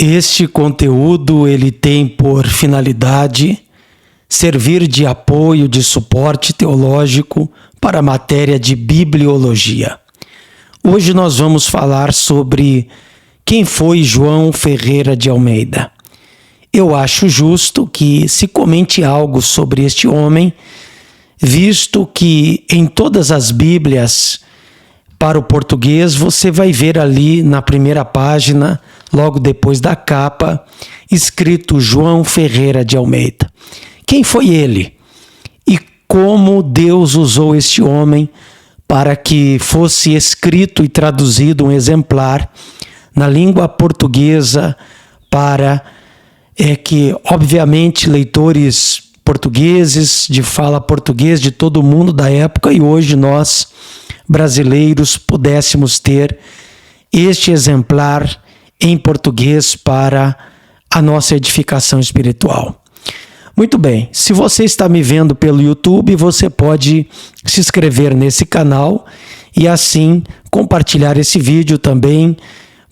Este conteúdo ele tem por finalidade servir de apoio, de suporte teológico para a matéria de bibliologia. Hoje nós vamos falar sobre quem foi João Ferreira de Almeida. Eu acho justo que se comente algo sobre este homem, visto que em todas as Bíblias para o português você vai ver ali na primeira página, logo depois da capa, escrito João Ferreira de Almeida. Quem foi ele? E como Deus usou este homem para que fosse escrito e traduzido um exemplar na língua portuguesa para que, obviamente, leitores portugueses, de fala português de todo o mundo da época e hoje nós, brasileiros, pudéssemos ter este exemplar em português para a nossa edificação espiritual. Muito bem, se você está me vendo pelo YouTube, você pode se inscrever nesse canal e assim compartilhar esse vídeo também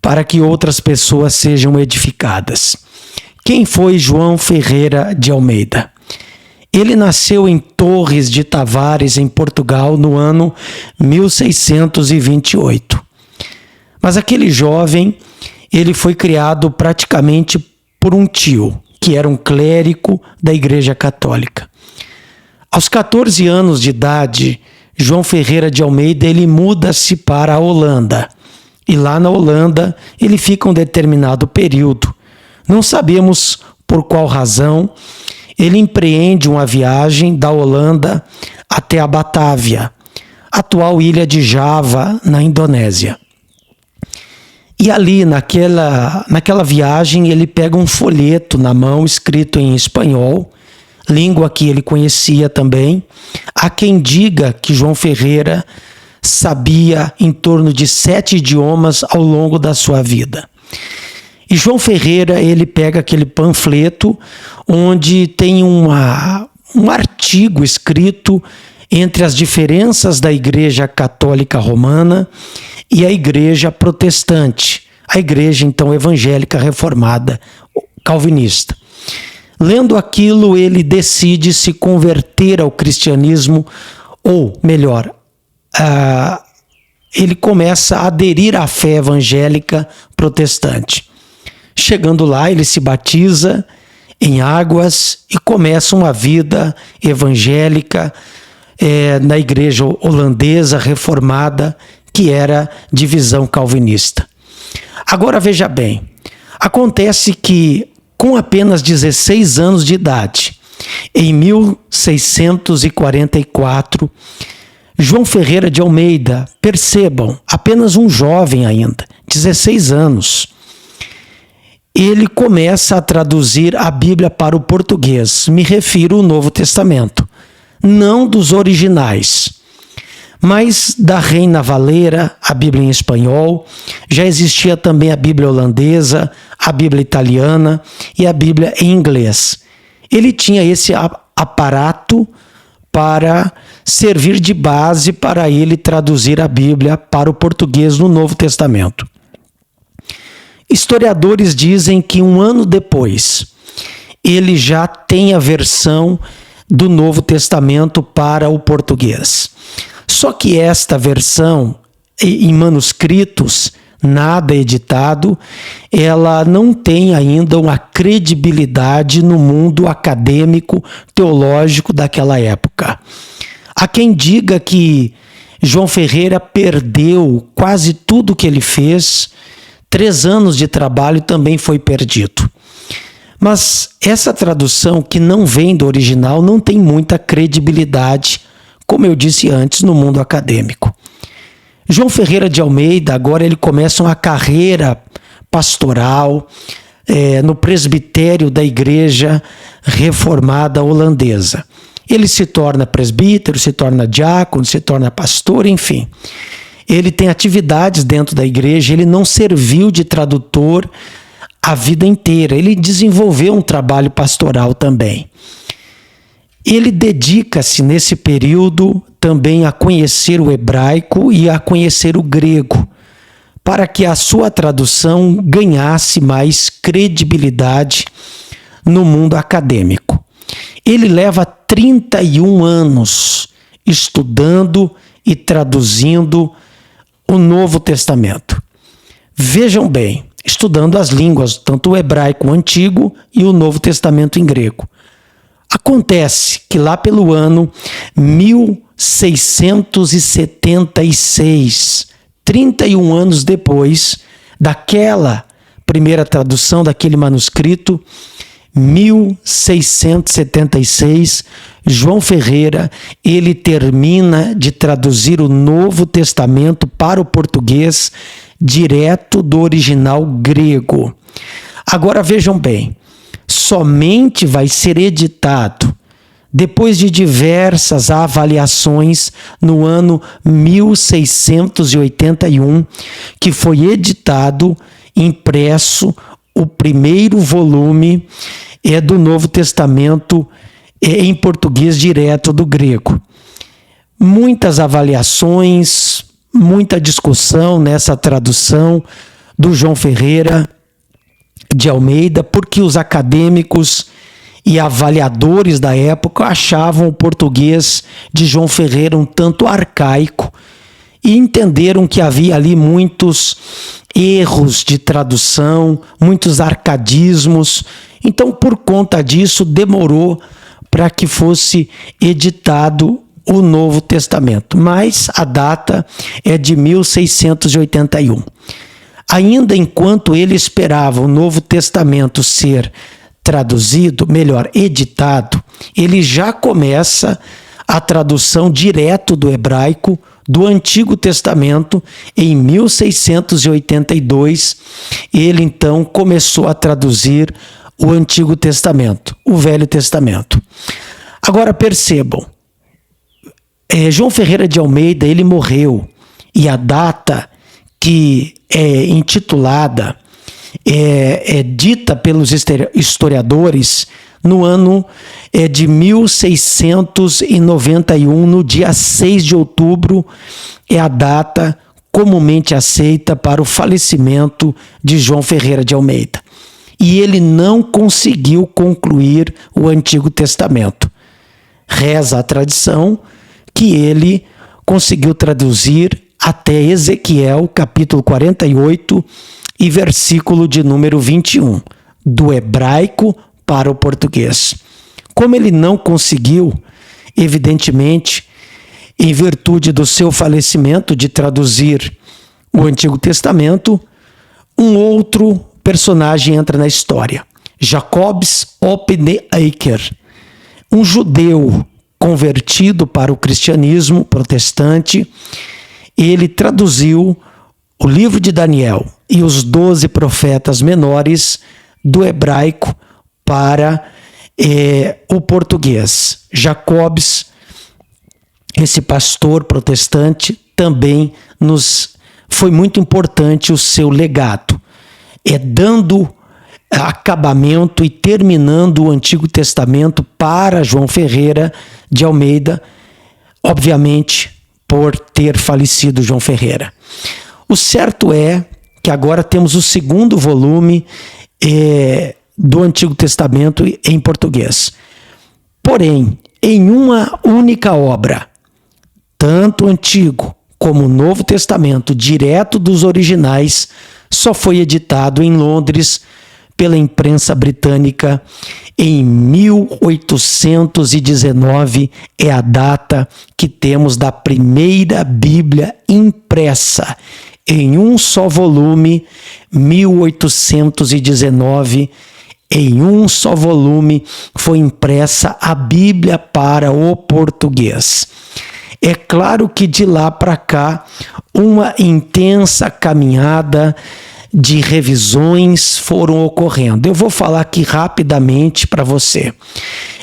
para que outras pessoas sejam edificadas. Quem foi João Ferreira de Almeida? Ele nasceu em Torres de Tavares, em Portugal, no ano 1628. Mas aquele jovem, ele foi criado praticamente por um tio, que era um clérigo da Igreja Católica. Aos 14 anos de idade, João Ferreira de Almeida, ele muda-se para a Holanda. E lá na Holanda, ele fica um determinado período. Não sabemos por qual razão. Ele empreende uma viagem da Holanda até a Batávia, atual ilha de Java, na Indonésia. E ali, naquela viagem, ele pega um folheto na mão, escrito em espanhol, língua que ele conhecia também. Há quem diga que João Ferreira sabia em torno de 7 idiomas ao longo da sua vida. E João Ferreira, ele pega aquele panfleto onde tem um artigo escrito entre as diferenças da Igreja Católica Romana e a Igreja Protestante, a Igreja então evangélica reformada calvinista. Lendo aquilo, ele decide se converter ao cristianismo, ou melhor, ele começa a aderir à fé evangélica protestante. Chegando lá, ele se batiza em águas e começa uma vida evangélica na igreja holandesa reformada, que era de visão calvinista. Agora veja bem, acontece que com apenas 16 anos de idade, em 1644, João Ferreira de Almeida, percebam, apenas um jovem ainda, 16 anos, ele começa a traduzir a Bíblia para o português. Me refiro ao Novo Testamento. Não dos originais, mas da Reina Valera, a Bíblia em espanhol. Já existia também a Bíblia holandesa, a Bíblia italiana e a Bíblia em inglês. Ele tinha esse aparato para servir de base para ele traduzir a Bíblia para o português no Novo Testamento. Historiadores dizem que um ano depois, ele já tem a versão do Novo Testamento para o português. Só que esta versão, em manuscritos, nada editado, ela não tem ainda uma credibilidade no mundo acadêmico, teológico daquela época. Há quem diga que João Ferreira perdeu quase tudo que ele fez. 3 anos de trabalho também foi perdido. Mas essa tradução, que não vem do original, não tem muita credibilidade, como eu disse antes, no mundo acadêmico. João Ferreira de Almeida, agora ele começa uma carreira pastoral no presbitério da Igreja Reformada Holandesa. Ele se torna presbítero, se torna diácono, se torna pastor, enfim. Ele tem atividades dentro da igreja, ele não serviu de tradutor a vida inteira, ele desenvolveu um trabalho pastoral também. Ele dedica-se nesse período também a conhecer o hebraico e a conhecer o grego, para que a sua tradução ganhasse mais credibilidade no mundo acadêmico. Ele leva 31 anos estudando e traduzindo o Novo Testamento. Vejam bem, estudando as línguas, tanto o hebraico antigo e o Novo Testamento em grego. Acontece que lá pelo ano 1676, 31 anos depois daquela primeira tradução daquele manuscrito, 1676, João Ferreira, ele termina de traduzir o Novo Testamento para o português direto do original grego. Agora vejam bem, somente vai ser editado depois de diversas avaliações no ano 1681, que foi editado, impresso, o primeiro volume do Novo Testamento em português direto do grego. Muitas avaliações, muita discussão nessa tradução do João Ferreira de Almeida, porque os acadêmicos e avaliadores da época achavam o português de João Ferreira um tanto arcaico e entenderam que havia ali muitos erros de tradução, muitos arcaísmos. Então, por conta disso, demorou para que fosse editado o Novo Testamento. Mas a data é de 1681. Ainda enquanto ele esperava o Novo Testamento ser traduzido, melhor, editado, ele já começa a tradução direto do hebraico do Antigo Testamento. Em 1682, ele então começou a traduzir o Antigo Testamento, o Velho Testamento. Agora percebam, João Ferreira de Almeida, ele morreu, e a data que é intitulada, é dita pelos historiadores no ano de 1691, no dia 6 de outubro, é a data comumente aceita para o falecimento de João Ferreira de Almeida. E ele não conseguiu concluir o Antigo Testamento. Reza a tradição que ele conseguiu traduzir até Ezequiel, capítulo 48, e versículo de número 21, do hebraico para o português. Como ele não conseguiu, evidentemente, em virtude do seu falecimento, de traduzir o Antigo Testamento, um outro personagem entra na história. Jacobs Oppenheimer, um judeu convertido para o cristianismo protestante. Ele traduziu o livro de Daniel e os 12 profetas menores do hebraico para o português. Jacobs, esse pastor protestante, também foi muito importante o seu legado, dando acabamento e terminando o Antigo Testamento para João Ferreira de Almeida, obviamente por ter falecido João Ferreira. O certo é que agora temos o segundo volume do Antigo Testamento em português. Porém, em uma única obra, tanto o Antigo como o Novo Testamento, direto dos originais, só foi editado em Londres pela imprensa britânica em 1819, é a data que temos da primeira Bíblia impressa em um só volume, 1819, em um só volume foi impressa a Bíblia para o português. É claro que de lá para cá, uma intensa caminhada de revisões foram ocorrendo. Eu vou falar aqui rapidamente para você.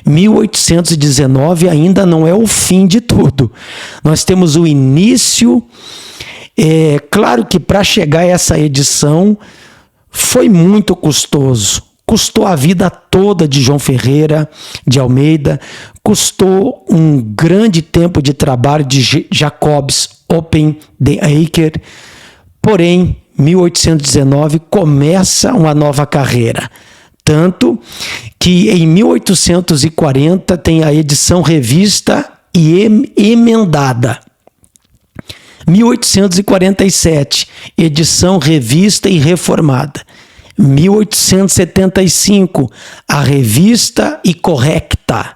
1819 ainda não é o fim de tudo. Nós temos o início. Claro que para chegar a essa edição foi muito custoso. Custou a vida toda de João Ferreira de Almeida, custou um grande tempo de trabalho de Jacobs Oppenheimer. Porém, 1819, começa uma nova carreira. Tanto que em 1840 tem a edição revista e emendada. 1847, edição revista e reformada. 1875, a revista e correcta.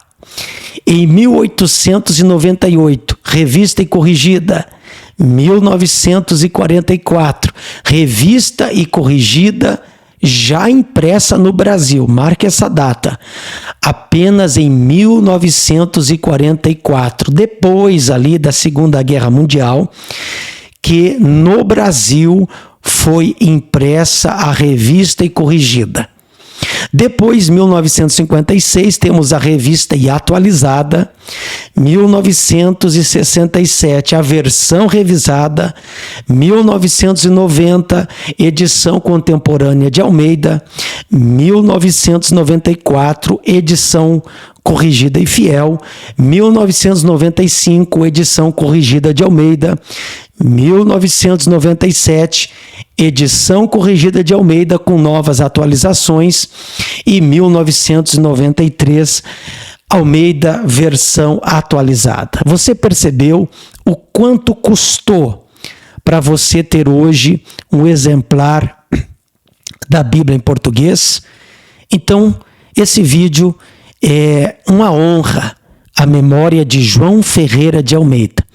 Em 1898, revista e corrigida. 1944, revista e corrigida, já impressa no Brasil. Marque essa data. Apenas em 1944, depois ali da Segunda Guerra Mundial, que no Brasil foi impressa a revista e corrigida. Depois, 1956, temos a revista e atualizada. 1967, a versão revisada. 1990, edição contemporânea de Almeida. 1994, edição corrigida e fiel. 1995, edição corrigida de Almeida. 1997, edição corrigida de Almeida com novas atualizações, e 1993, Almeida versão atualizada. Você percebeu o quanto custou para você ter hoje um exemplar da Bíblia em português? Então, esse vídeo é uma honra à memória de João Ferreira de Almeida,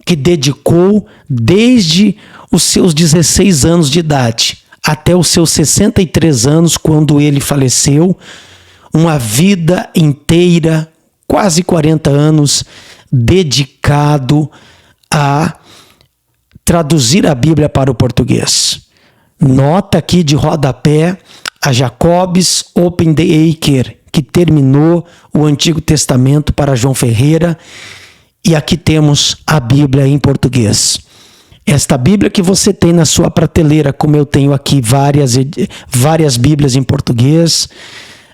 que dedicou desde os seus 16 anos de idade até os seus 63 anos, quando ele faleceu, uma vida inteira, quase 40 anos, dedicado a traduzir a Bíblia para o português. Nota aqui de rodapé a Jacobs Open the Acre, que terminou o Antigo Testamento para João Ferreira. E aqui temos a Bíblia em português. Esta Bíblia que você tem na sua prateleira, como eu tenho aqui várias Bíblias em português,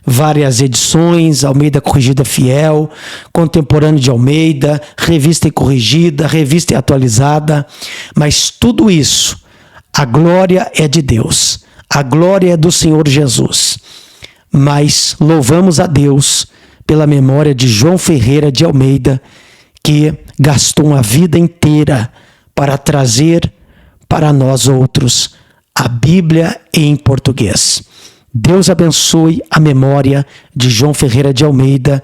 várias edições, Almeida Corrigida Fiel, Contemporâneo de Almeida, Revista e Corrigida, Revista e Atualizada, mas tudo isso, a glória é de Deus, a glória é do Senhor Jesus. Mas louvamos a Deus pela memória de João Ferreira de Almeida, que gastou uma vida inteira para trazer para nós outros a Bíblia em português. Deus abençoe a memória de João Ferreira de Almeida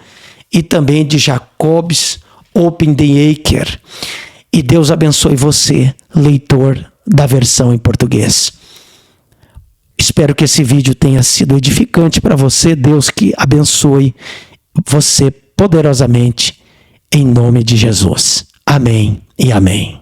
e também de Jacobs Open the Acre. E Deus abençoe você, leitor da versão em português. Espero que esse vídeo tenha sido edificante para você. Deus que abençoe você poderosamente, em nome de Jesus. Amém e amém.